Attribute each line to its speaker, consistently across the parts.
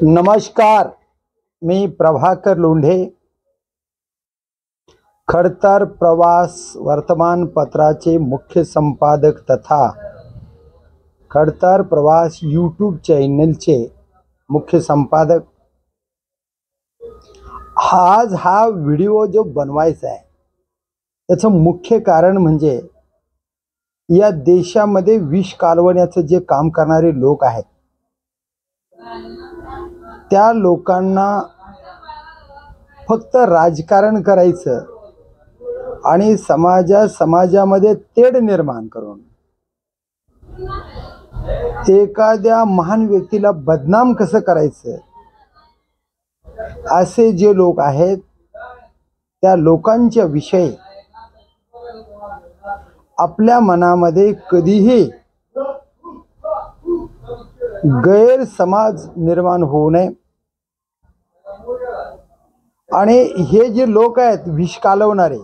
Speaker 1: नमस्कार, मी प्रभाकर लोंढे, खडतर प्रवास वर्तमानपत्राचे मुख्य संपादक तथा खडतर प्रवास यूट्यूब चॅनलचे मुख्य संपादक। आज हा व्हिडिओ जो बनवायचा आहे त्याचं मुख्य कारण म्हणजे या देशामध्ये विष कालवण्याचं जे काम करणारे लोक आहेत त्या लोकांना फक्त राजकारण करायचं आणि समाजामध्ये तेढ निर्माण करून एखाद्या महान व्यक्तीला बदनाम कसं करायचं असे जे लोक आहेत त्या लोकांच्या विषयी आपल्या मनामध्ये कधीही गैरसमज निर्माण होऊ नये आणि हे जे लोक आहेत विष कालवणारे,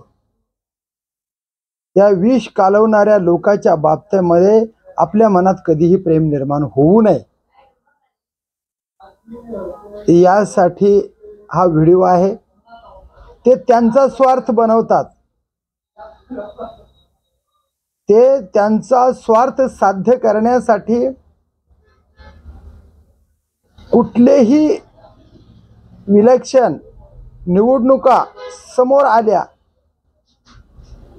Speaker 1: त्या विष कालवणाऱ्या लोकांच्या बाबतीमध्ये आपल्या मनात कधीही प्रेम निर्माण होऊ नये यासाठी हा व्हिडिओ आहे। ते त्यांचा स्वार्थ बनवतात, ते त्यांचा स्वार्थ साध्य करण्यासाठी कुठलेही विलक्षण निवडणुका समोर आल्या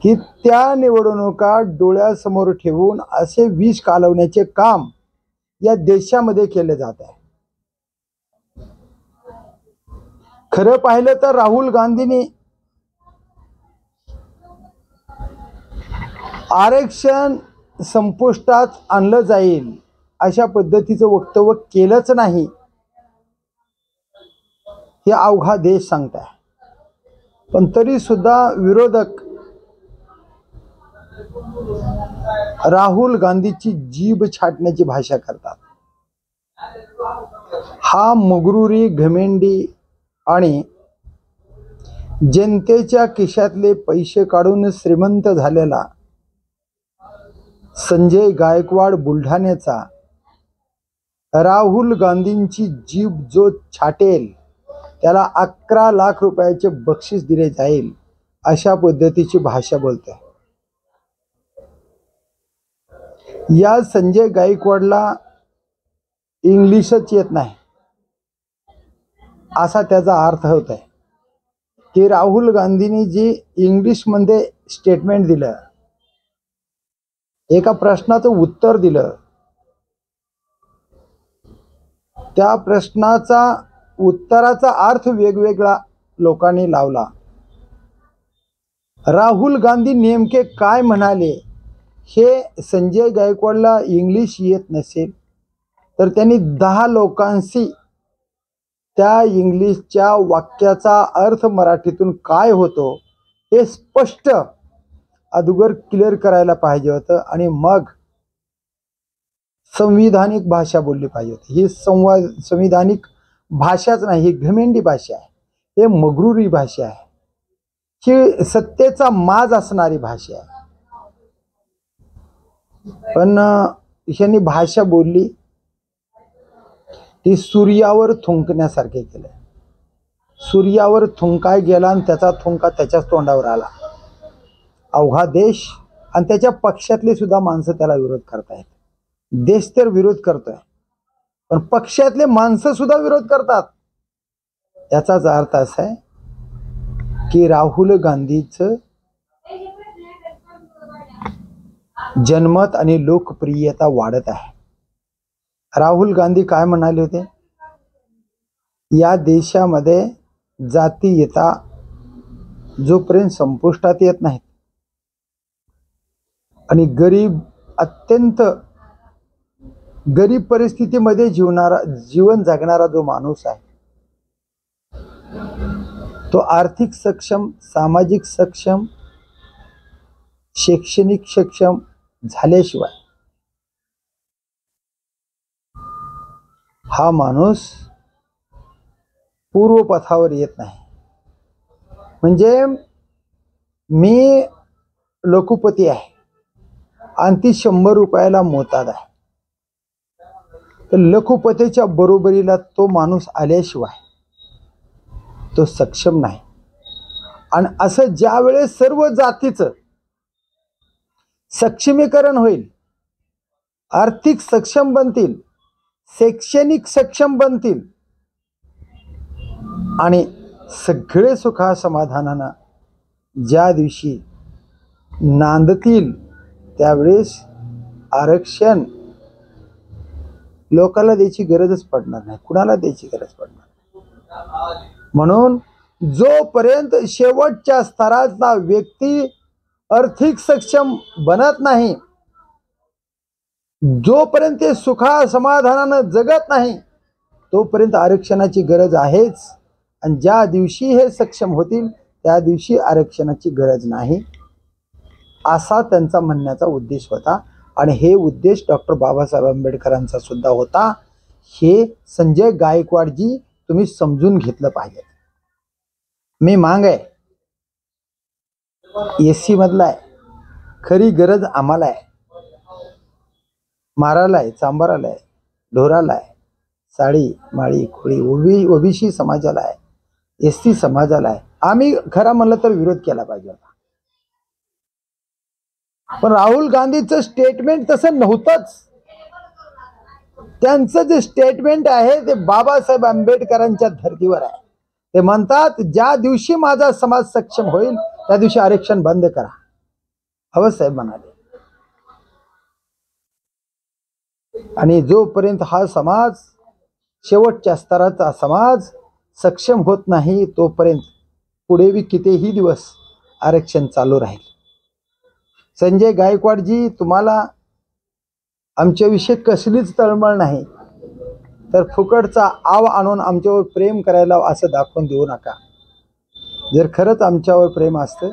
Speaker 1: की त्या निवडणुका डोळ्यासमोर ठेवून असे विष कालवण्याचे काम या देशामध्ये केले जात आहे। खरं पाहिलं तर राहुल गांधींनी आरक्षण संपुष्टात आणलं जाईल अशा पद्धतीचं वक्तव्य केलंच नाही हे अवघा देश सांगताय, पण तरी सुद्धा विरोधक राहुल गांधीची जीभ छाटण्याची भाषा करतात। हा मगरुरी, घमेंडी आणि जनतेच्या खिशातले पैसे काढून श्रीमंत झालेला संजय गायकवाड बुलढाण्याचा राहुल गांधींची जीभ जो छाटेल त्याला 11 लाख रुपयाचे बक्षीस दिले जाईल अशा पद्धतीची भाषा बोलते। या संजय गायकवाडला इंग्लिशच येत नाही असा त्याचा अर्थ होत आहे की राहुल गांधींनी जी इंग्लिश मध्ये स्टेटमेंट दिलं, एका प्रश्नाचं उत्तर दिलं, त्या प्रश्नाचा उत्तराचा अर्थ वेगवेगळा लोकांनी लावला। राहुल गांधी नेमके काय म्हणाले हे संजय गायकवाडला इंग्लिश येत नसेल तर त्यांनी 10 लोकांशी त्या इंग्लिशच्या वाक्याचा अर्थ मराठीतून काय होतो हे स्पष्ट अगोदर क्लिअर करायला पाहिजे होतं आणि मग संविधानिक भाषा बोलली पाहिजे होती। ही संविधानिक भाषाच नाही, ही घमेंडी भाषा आहे, हे मगरुरी भाषा आहे, ही सत्तेचा माज असणारी भाषा आहे। पण यांनी भाषा बोलली ती सूर्यावर थुंकण्यासारखे केले। सूर्यावर थुंकाय गेला आणि त्याचा थुंका त्याच्याच तोंडावर आला। अवघा देश आणि त्याच्या पक्षातले सुद्धा माणसं त्याला विरोध करतायत। देश तर विरोध करतोय पण पक्षातले माणसं सुद्धा विरोध करतात। याचाच अर्थ असा आहे की राहुल गांधीचं जनमत आणि लोकप्रियता वाढत आहे। राहुल गांधी काय म्हणाले होते, या देशामध्ये जातीयता जोपर्यंत संपुष्टात येत नाहीत आणि अत्यंत गरीब परिस्थितीमध्ये जीवन जगणारा जो माणूस आहे तो आर्थिक सक्षम, सामाजिक सक्षम, शैक्षणिक सक्षम झाल्याशिवाय हा माणूस पूर्वपथावर येत नाही। म्हणजे मी लखुपती आहे आणि ती 100 रुपयाला मोताद आहे, तर लखुपतीच्या बरोबरीला तो माणूस आल्याशिवाय तो सक्षम नाही. आणि असं ज्या वेळेस सर्व जातीचं सक्षमीकरण होईल, आर्थिक सक्षम बनतील, शैक्षणिक सक्षम बनतील आणि सगळे सुखा समाधानानं ज्या दिवशी नांदतील, त्यावेळेस आरक्षण लोकांना द्यायची गरजच पडणार नाही, कुणाला द्यायची गरज पडणार नाही. म्हणून जोपर्यंत शेवटच्या स्तराचा व्यक्ती आर्थिक सक्षम बनत नाही, जोपर्यंत ते सुखा समाधानानं जगत नाही, तोपर्यंत आरक्षणाची गरज आहेच. आणि ज्या दिवशी हे सक्षम होतील त्या दिवशी आरक्षणाची गरज नाही, असा त्यांचा म्हणण्याचा उद्देश होता. आणि हे उद्देश डॉक्टर बाबासाहेब आंबेडकरांचा सुद्धा होता. हे संजय गायकवाडजी तुम्ही समजून घेतलं पाहिजे. मी मांग आहे, एसी मधला आहे, खरी गरज आम्हाला आहे. माराला आहे, चांबाराला आहे, ढोराला आहे, साडी माळी खोळी ओबीसी समाजाला आहे, एसटी समाजाला आहे. आम्ही खरा म्हणलं तर विरोध केला पाहिजे होता. पण राहुल गांधीचं स्टेटमेंट तसं नव्हतंच. त्यांचं जे स्टेटमेंट आहे ते बाबासाहेब आंबेडकरांच्या धर्तीवर आहे. ते म्हणतात ज्या दिवशी माझा समाज सक्षम होईल त्या दिवशी आरक्षण बंद करा. बाबासाहेब म्हणाले. आणि जोपर्यंत हा समाज, शेवटच्या स्तराचा समाज सक्षम होत नाही, तोपर्यंत पुढे बी कितीही दिवस आरक्षण चालू राहील. संजय गायकवाडजी, तुम्हाला आमच्याविषयी कसलीच तळमळ नाही, तर फुकटचा आव आणून आमच्यावर प्रेम करायला असं दाखवून देऊ नका. जर खरंच आमच्यावर प्रेम असतं,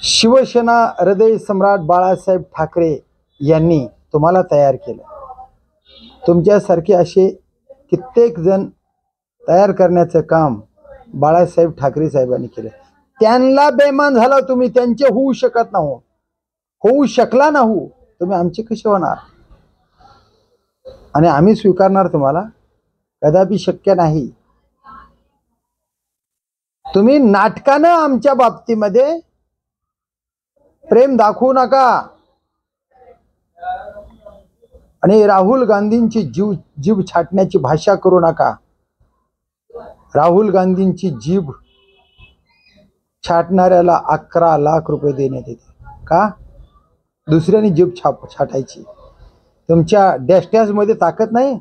Speaker 1: शिवसेना हृदय सम्राट बाळासाहेब ठाकरे यांनी तुम्हाला तयार केलं. तुमच्यासारखे असे कित्येक जण तयार करण्याचं काम बाळासाहेब ठाकरे साहेबांनी केलं. त्यांना बेमान झाला तुम्ही, त्यांचे होऊ शकत नाही, होऊ शकला नाही, तुम्ही आमचे कसे होणार? आणि आम्ही स्वीकारणार तुम्हाला? कदापि शक्य नाही. तुम्ही नाटकानं आमच्या बाबतीमध्ये प्रेम दाखवू नका. आणि राहुल गांधींची जीभ छाटण्याची भाषा करू नका. राहुल गांधींची जीभ छाटणाऱ्याला 11 लाख रुपये देण्यात येते. का? दुसऱ्याने जीभ छाटायची. तुमच्या डॅश मध्ये ताकद नाही?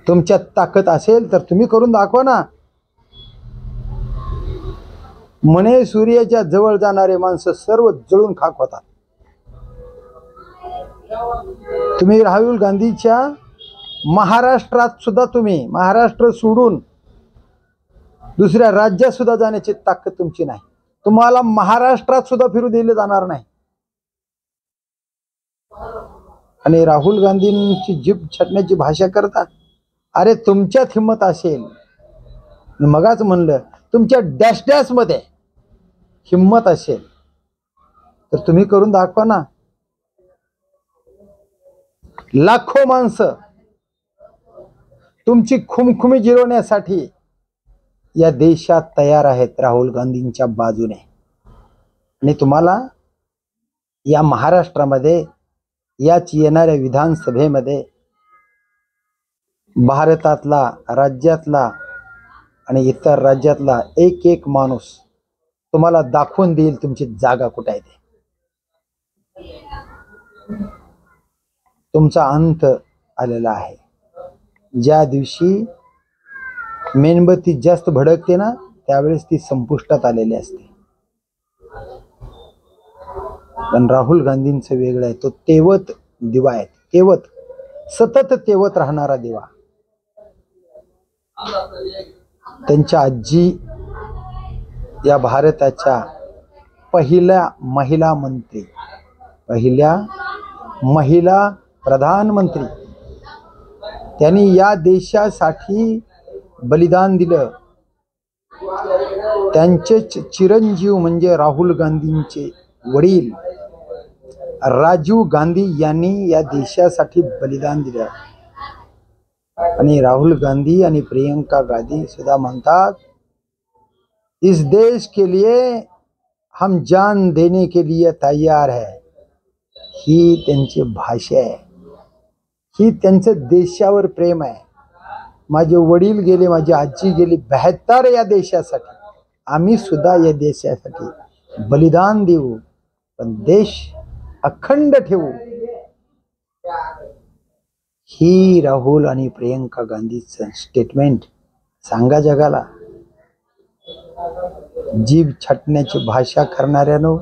Speaker 1: तुमच्यात ताकद असेल तर तुम्ही करून दाखवा ना. म्हणे सूर्याच्या जवळ जाणारे माणसं सर्व जळून खाक होतात. तुम्ही राहुल गांधीच्या महाराष्ट्रात सुद्धा, तुम्ही महाराष्ट्र सोडून दुसऱ्या राज्यात सुद्धा जाण्याची ताकद तुमची नाही. तुम्हाला महाराष्ट्रात सुद्धा फिरू दिले जाणार नाही. आणि राहुल गांधींची जीभ छाटण्याची भाषा करतात. अरे तुमच्यात हिंमत असेल, मगाच म्हणलं तुमच्या डॅश मध्ये हिंमत असेल तर तुम्ही करून दाखवा ना. लाखो माणसं तुमची खुमखुमी जिरवण्यासाठी या देशात तयार आहेत राहुल गांधींच्या बाजूने. आणि तुम्हाला या महाराष्ट्रामध्ये, याच येणाऱ्या विधानसभेमध्ये भारतातला, राज्यातला आणि इतर राज्यातला एक एक माणूस तुम्हाला दाखवून देईल तुमची जागा कुठे आहे ते. तुमचा अंत आलेला आहे. ज्या दिवशी मेणबत्ती जास्त भडकते ना, त्यावेळेस ती संपुष्टात आलेली असते. पण राहुल गांधींचं वेगळं आहे. तो तेवत दिवा आहे, तेवत, सतत तेवत राहणारा दिवा. त्यांच्या आजी या भारताच्या पहिल्या महिला मंत्री, पहिल्या महिला प्रधानमंत्री, त्यांनी या देशासाठी बलिदान दिलं. त्यांचे चिरंजीव म्हणजे राहुल गांधींचे वडील राजीव गांधी यांनी या देशासाठी बलिदान दिलं आणि राहुल गांधी आणि प्रियंका गांधी सुद्धा म्हणतात, इस देश के लिए हम जान देने के लिए तैयार है। ही त्यांची भाषा आहे, ही त्यांचं देशावर प्रेम आहे। माझे वडील गेले, माझी आजी गेली 72 या देशासाठी, आम्ही सुद्धा या देशासाठी बलिदान देऊ, पण देश अखंड ठेवू। ही राहुल आणि प्रियंका गांधीचं स्टेटमेंट सांगा जगाला। जीभ छाटण्याची भाषा करणाऱ्यानो,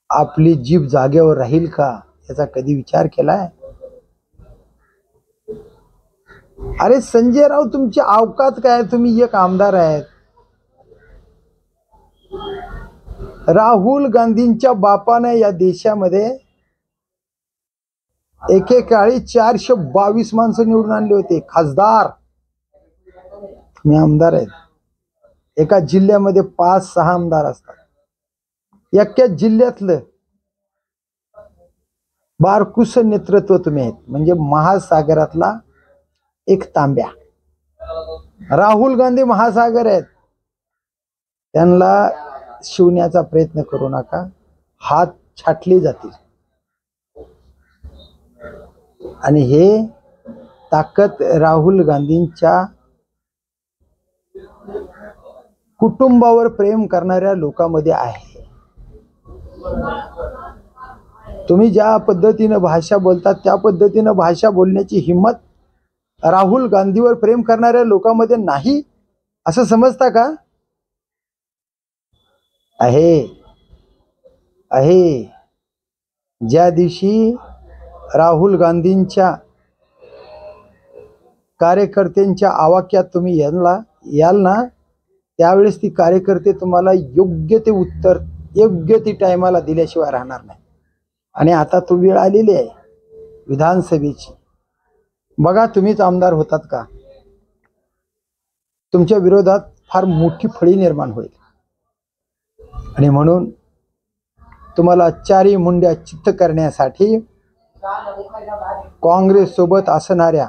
Speaker 1: आपली जीभ जागेवर राहील का याचा कधी विचार केलाय? अरे संजय राव, तुमची अवकात काय? तुम्ही एक आमदार आहेत। राहुल गांधींच्या बापाने या देशामध्ये एकेकाळी 422 माणसं निवडून आणले होते, खासदार। तुम्ही आमदार आहेत। एका जिल्ह्यामध्ये 5-6 आमदार असतात। एका जिल्ह्यातलं बारकुस नेतृत्व तुम्ही आहेत, म्हणजे महासागरातला एक तांब्या। राहुल गांधी महासागर आहेत, त्यांना शिवण्याचा प्रयत्न करू नका, हात छाटले जातील। आणि हे ताकद राहुल गांधींच्या कुटुंबावर प्रेम करणाऱ्या लोकांमध्ये आहे। तुम्ही ज्या पद्धतीने भाषा बोलतात त्या पद्धतीने भाषा बोलण्याची हिम्मत राहुल गांधीवर प्रेम करणाऱ्या लोकांमध्ये नाही, असं समजता का? आहे आहे। ज्या दिवशी राहुल गांधींच्या कार्यकर्त्यांच्या आवाक्यात तुम्ही याल ना, त्यावेळेस ती कार्यकर्ते तुम्हाला योग्य ते उत्तर योग्य ती टायमाला दिल्याशिवाय राहणार नाही। आणि आता तो वेळ आलेली आहे विधानसभेची। बघा, तुम्हीच आमदार होतात का? तुमच्या विरोधात फार मोठी फळी निर्माण होईल। आणि म्हणून तुम्हाला चारी मुंड्या चित्त करण्यासाठी काँग्रेस सोबत असणाऱ्या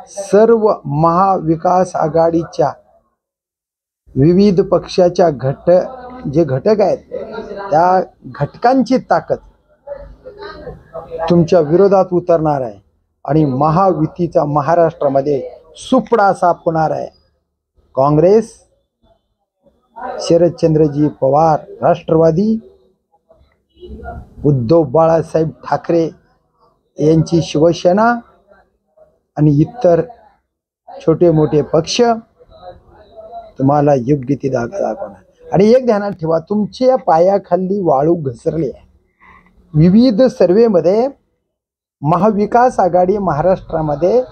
Speaker 1: सर्व महाविकास आघाडीच्या विविध पक्षाच्या जे घटक आहेत, त्या घटकांची ताकद तुमच्या विरोधात उतरणार आहे आणि महायुतीचा महाराष्ट्रामध्ये सुपडा साफ होणार आहे। काँग्रेस, शरदचंद्रजी पवार राष्ट्रवादी, उद्धव बाळासाहेब ठाकरे यांची शिवसेना आणि इतर छोटे मोठे पक्ष तुम्हाला योग्य ती दाखवणार। आणि एक ध्यानात ठेवा, तुमच्या पायाखाली वाळू घसरली आहे। विविध सर्वेमध्ये महाविकास आघाडी महाराष्ट्रामध्ये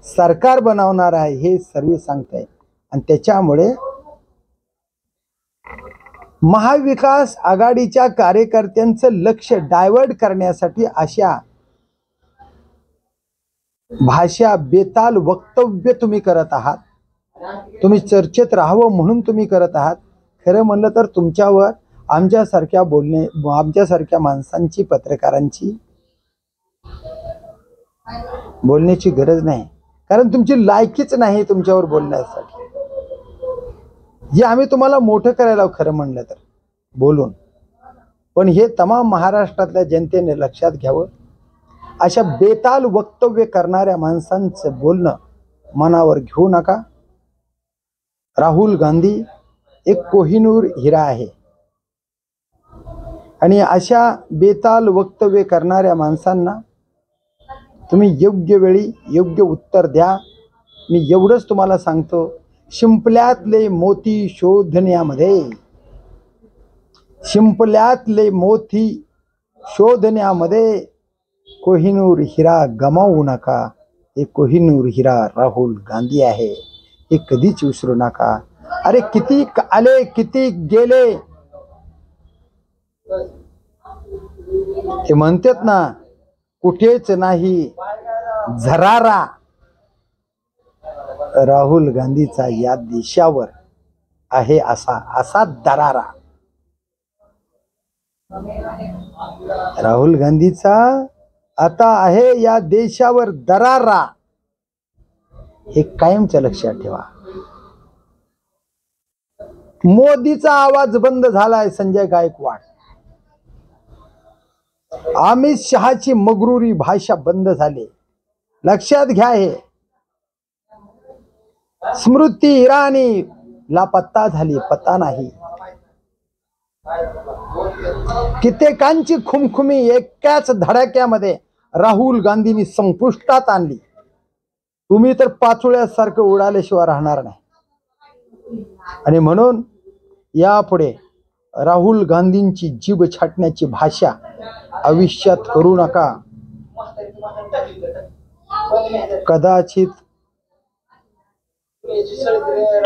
Speaker 1: सरकार बनवणार आहे हे सर्वे सांगताय, आणि त्याच्यामुळे महाविकास आघाडीच्या कार्यकर्त्यांचं लक्ष डायव्हर्ट करण्यासाठी अशा भाषा बेताल वक्तव्य तुम्ही करत आहात। तुम्ही चर्चेत राहावं म्हणून तुम्ही करत आहात। खरं म्हणलं तर तुमच्यावर आमच्यासारख्या माणसांची, पत्रकारांची बोलण्याची गरज नाही, कारण तुमची लायकीच नाही तुमच्यावर बोलण्यासाठी। जे आम्ही तुम्हाला मोठं करायला खरं म्हणलं तर बोलून, पण हे तमाम महाराष्ट्रातल्या जनतेने लक्षात घ्यावं, अशा बेताल वक्तव्य करणाऱ्या माणसांचं बोलणं मनावर घेऊ नका। राहुल गांधी एक कोहिनूर हिरा आहे, आणि अशा बेताल वक्तव्य करणाऱ्या माणसांना तुम्ही योग्य वेळी योग्य उत्तर द्या। मी एवढंच तुम्हाला सांगतो, शिंपल्यातले मोती शोधण्यामध्ये कोहिनूर हिरा गमावू नका। हे कोहिनूर हिरा राहुल गांधी आहे, हे कधीच विसरू नका। अरे किती आले किती गेले, ते म्हणतात ना, कुठेच नाही झरारा। राहुल गांधीचा या देशावर आहे असा दरारा। राहुल गांधीचा आता आहे या देशावर दरारा, हे कायमचं लक्षात ठेवा. मोदीचा आवाज बंद झालाय संजय गायकवाड. अमित शहाची मगरुरी भाषा बंद झाली, लक्षात घ्या. हे स्मृती इराणी लापत्ता झाली, पत्ता नाही. कित्येकांची खुमखुमी एकाच धडाक्यामध्ये राहुल गांधींनी संपुष्टात आणली. तुम्ही तर पाचोळ्यासारखं उडाल्याशिवाय राहणार नाही. आणि म्हणून यापुढे राहुल गांधींची जीभ छाटण्याची भाषा आयुष्यात करू नका. कदाचित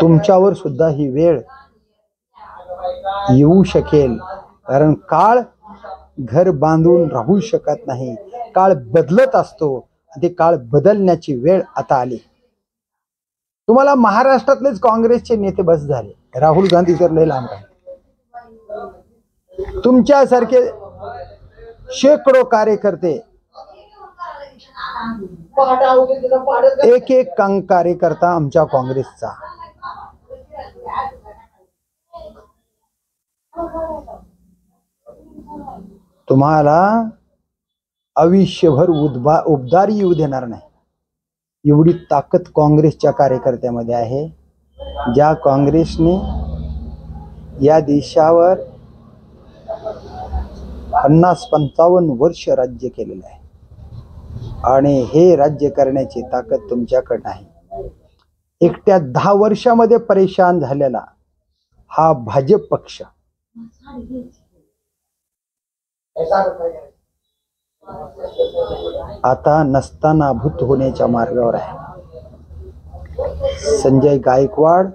Speaker 1: तुमच्यावर सुद्धा ही वेळ येऊ शकेल, कारण काळ घर बांधून राहू शकत नाही. काळ बदलत असतो, ते काळ बदलण्याची वेळ आता आली. तुम्हाला महाराष्ट्रातलेच काँग्रेसचे नेते बस झाले, राहुल गांधी तर लय लांब आहे. तुमच्यासारखे शेकडो कार्यकर्ते, एक एक कार्यकर्ता आमच्या काँग्रेसचा, तुम्हाला आयुष्यभर उबदारी येऊ देणार नाही. एवढी ताकद काँग्रेसच्या कार्यकर्त्यामध्ये आहे, ज्या काँग्रेसने या देशावर 50-55 वर्ष राज्य केलेलं आहे. आणि हे राज्य करण्याची ताकद तुमच्याकडे नाही. एकट्या 10 वर्षामध्ये परेशान झालेला हा भाजप पक्ष आता नस्तानाभूत होण्याच्या मार्गावर आहे. संजय गायकवाड,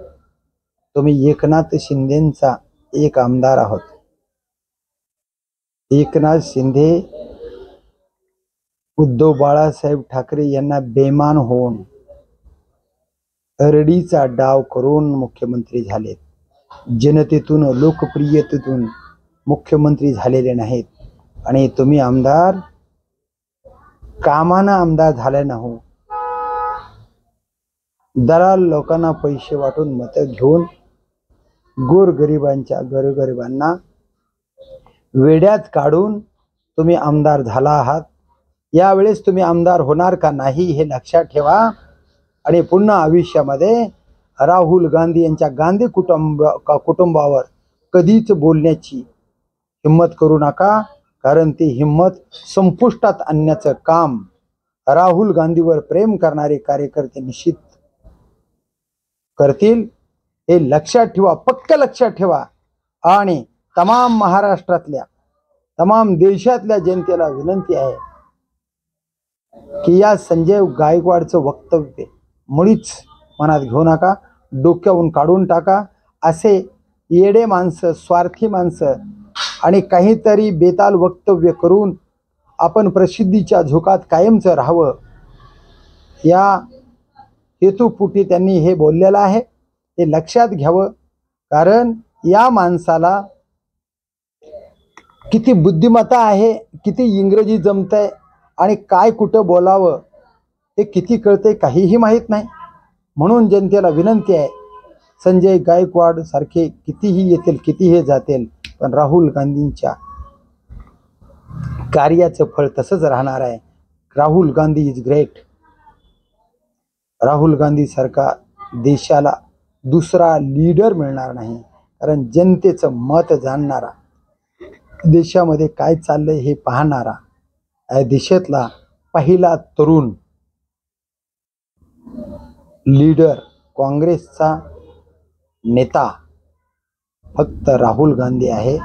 Speaker 1: तुम्ही एकनाथ शिंदेचा एक आमदार आहोत. एकनाथ शिंदे उद्धव बाळासाहेब ठाकरे यांना बेमान होऊन अरडीचा डाव करून मुख्यमंत्री झालेत. जनतेतून, लोकप्रियतेतून मुख्यमंत्री झालेले नाहीत. आणि तुम्ही आमदार कामानं आमदार झाले नाहो. दलाल लोकांना पैसे वाटून मतं घेऊन गोरगरिबांना वेड्यात काढून तुम्ही आमदार झाला आहात. यावेळेस तुम्ही आमदार होणार का नाही हे लक्षात ठेवा. आणि पुन्हा आयुष्यामध्ये राहुल गांधी यांच्या गांधी कुटुंबावर कधीच बोलण्याची हिम्मत करू नका, कारण ती हिम्मत संपुष्टात आणण्याचं काम राहुल गांधीवर प्रेम करणारे कार्यकर्ते निश्चित करतील. हे लक्षात ठेवा, पक्क लक्षात ठेवा. आणि तमाम महाराष्ट्रातल्या, तमाम देशातल्या जनतेला विनंती आहे की या संजय गायकवाडचं वक्तव्य मुळीच मनात घेऊ नका, डोक्यावरून काढून टाका. असे येडे माणसं, स्वार्थी माणसं आणि काहीतरी बेताल वक्तव्य करून आपण प्रसिद्धीच्या झोकात कायमचं राहावं, या हेतुपुटी त्यांनी हे बोललेलं आहे. हे लक्षात घ्यावं, कारण या माणसाला किती बुद्धिमत्ता आहे, किती इंग्रजी जमतंय आणि काय कुठं बोलावं हे किती कळतंय काहीही माहीत नाही. म्हणून जनतेला विनंती आहे, संजय गायकवाड सारखे कितीही येतील, कितीही जातील, पण राहुल गांधींच्या कार्याचं फळ तसंच राहणार आहे. Rahul Gandhi is great. राहुल गांधी सारखा देशाला दुसरा लीडर मिळणार नाही, कारण जनतेचं मत जाणणारा, देशामध्ये काय चाललंय हे पाहणारा, या देशातला पहिला तरुण लीडर, काँग्रेसचा नेता फक्त राहुल गांधी आहे,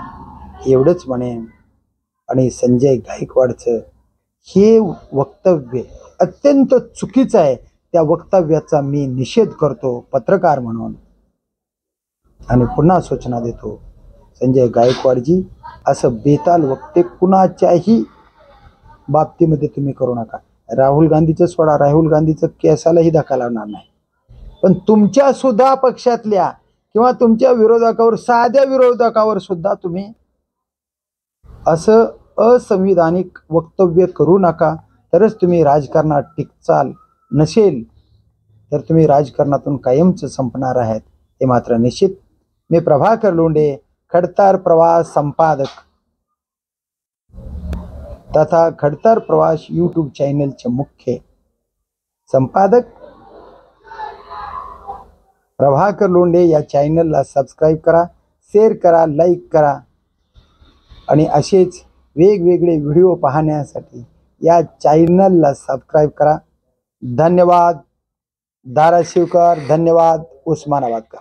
Speaker 1: एवढंच म्हणेन. आणि संजय गायकवाडचं हे वक्तव्य अत्यंत चुकीचं आहे. त्या वक्तव्याचा मी निषेध करतो पत्रकार म्हणून. आणि पुन्हा सूचना देतो, संजय गायकवाडजी, असं बेताल वक्ते कुणाच्याही बाबतीमध्ये तुम्ही करू नका. राहुल गांधीचं सोडा, राहुल गांधीचं केसालाही धक्का लागणार नाही, पण तुमच्या सुद्धा पक्षातल्या किंवा तुमच्या विरोधकावर, साध्या विरोधकावर सुद्धा तुम्ही असं असंविधानिक वक्तव्य करू नका, तरच तुम्ही राजकारणात टिकचाल. नसेल तर तुम्ही राजकारणातून कायमच संपणार आहेत, हे मात्र निश्चित. मी प्रभाकर लोंढे, खडतर प्रवास संपादक तथा खडतर प्रवास यूट्यूब चॅनलचे मुख्य संपादक प्रभाकर लोंढे या चॅनलला सबस्क्राईब करा, शेअर करा, लाईक करा आणि असेच वेगवेगळे व्हिडिओ पाहण्यासाठी या चॅनलला सबस्क्राईब करा. धन्यवाद धाराशिवकर, धन्यवाद उस्मानाबादकर.